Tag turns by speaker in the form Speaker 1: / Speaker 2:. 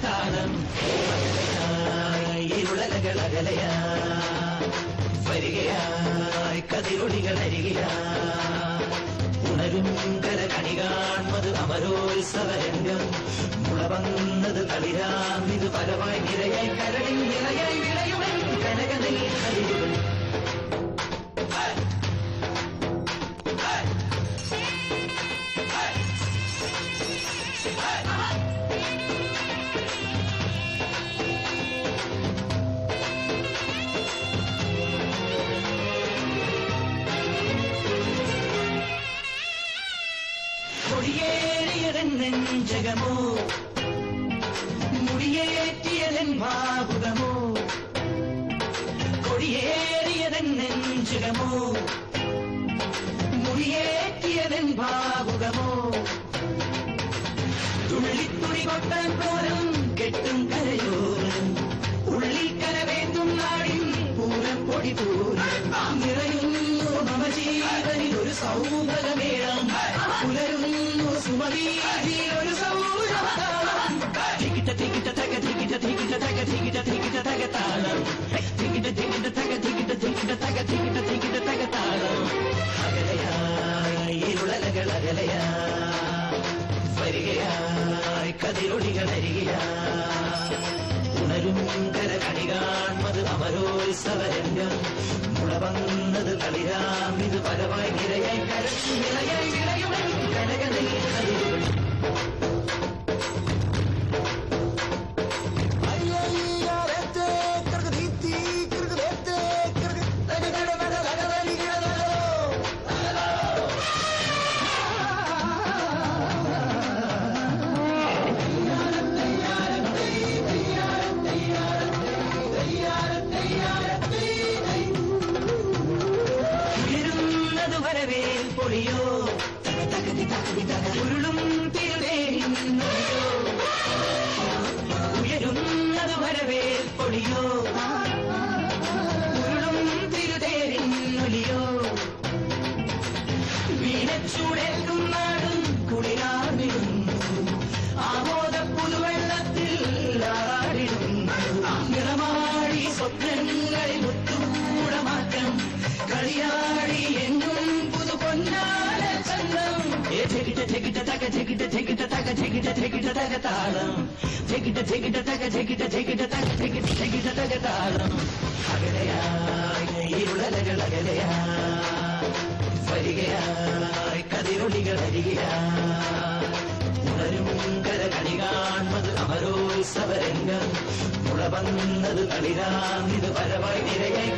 Speaker 1: താളം ഇരുളലകളകലയാ വരികയായി കതിരൊളികൾ അരികയാ ഉണരും കരകണി കാൺമത് അമരോത്സവരംഗം മുളവന്നത് കളിരാം ഇത് പരമായി നിരയായി കരളിൽ നിറയായി വിളയുവൻ കനകനിൽ കളിയുവൻ കൊടിയേറിയതൻ നെഞ്ചകമോ മുടിയേറ്റിയതൻ ഭാവുകമോ കൊടിയേറിയതൻ നെഞ്ചകമോ മുടിയേറ്റിയതൻ ഭാവുകമോ തുള്ളിത്തുടി കൊട്ടാൻ പോലും കെട്ടും കരയോരം ഉള്ളിൽ കരവേന്തും നാടിൻ പൂരപ്പൊടി പൂരം നിറയുന്നു മമ ജീവനിൽ ഒരു സൗഭഗമേളം പുലരുന്നു സുമതീതിൽ ഒരു സൗരവതാളം ധികിട ധികിട തക ധികിട ധികിട തക ധികിട ധികിട തക താളം ധികിട ധികിട തക ധികിട ധികിട തക ധികിട ധികിട തക താളം അകലയായി ഇരുളലകൾ അകലയാ വരികയായി കതിരൊളികൾ അരികയാ ഉണരും കരകണി കാൺമത് അമരോത്സവരംഗം മുളവന്നത് കളിരാം ഇത് പരമായി നിരയായി കരച്ചു നിറയായി വിളയുവൻ കനകനിൽ കളിയുവൻ പൊളിയോ ഉരുളും തിരുവേലിയോ ഉയരുന്നത് വരവേൽ പൊളിയോ ഉരുളും തിരുതേരിന്നൊലിയോ വീണച്ചൂടേൽക്കും നാടും കുളിരാർന്നിടുന്നു ആമോദ പുതുവെള്ളത്തിൽ ആടിടുന്നു നിറമാടി സ്വപ്നങ്ങളിൽ മുത്തൂടമാറ്റം കളിയാടി എന്നും പൊന്നാല ചന്തം ധികിട ധികിട തക ധികിട ധികിട തക ധികിട ധികിട തക താളം ധികിട ധികിട തക ധികിട ധികിട തക ധികിട ധികിട തക താളം അകലയായി ഇരുളലകൾ അകലയാ വരികയായി കതിരൊളികൾ അരികയാ ഉണരും കരകണി കാൺമത് അമരോത്സവരംഗം മുളവന്നത് കളിരാം ഇത് പരമായി നിരയായി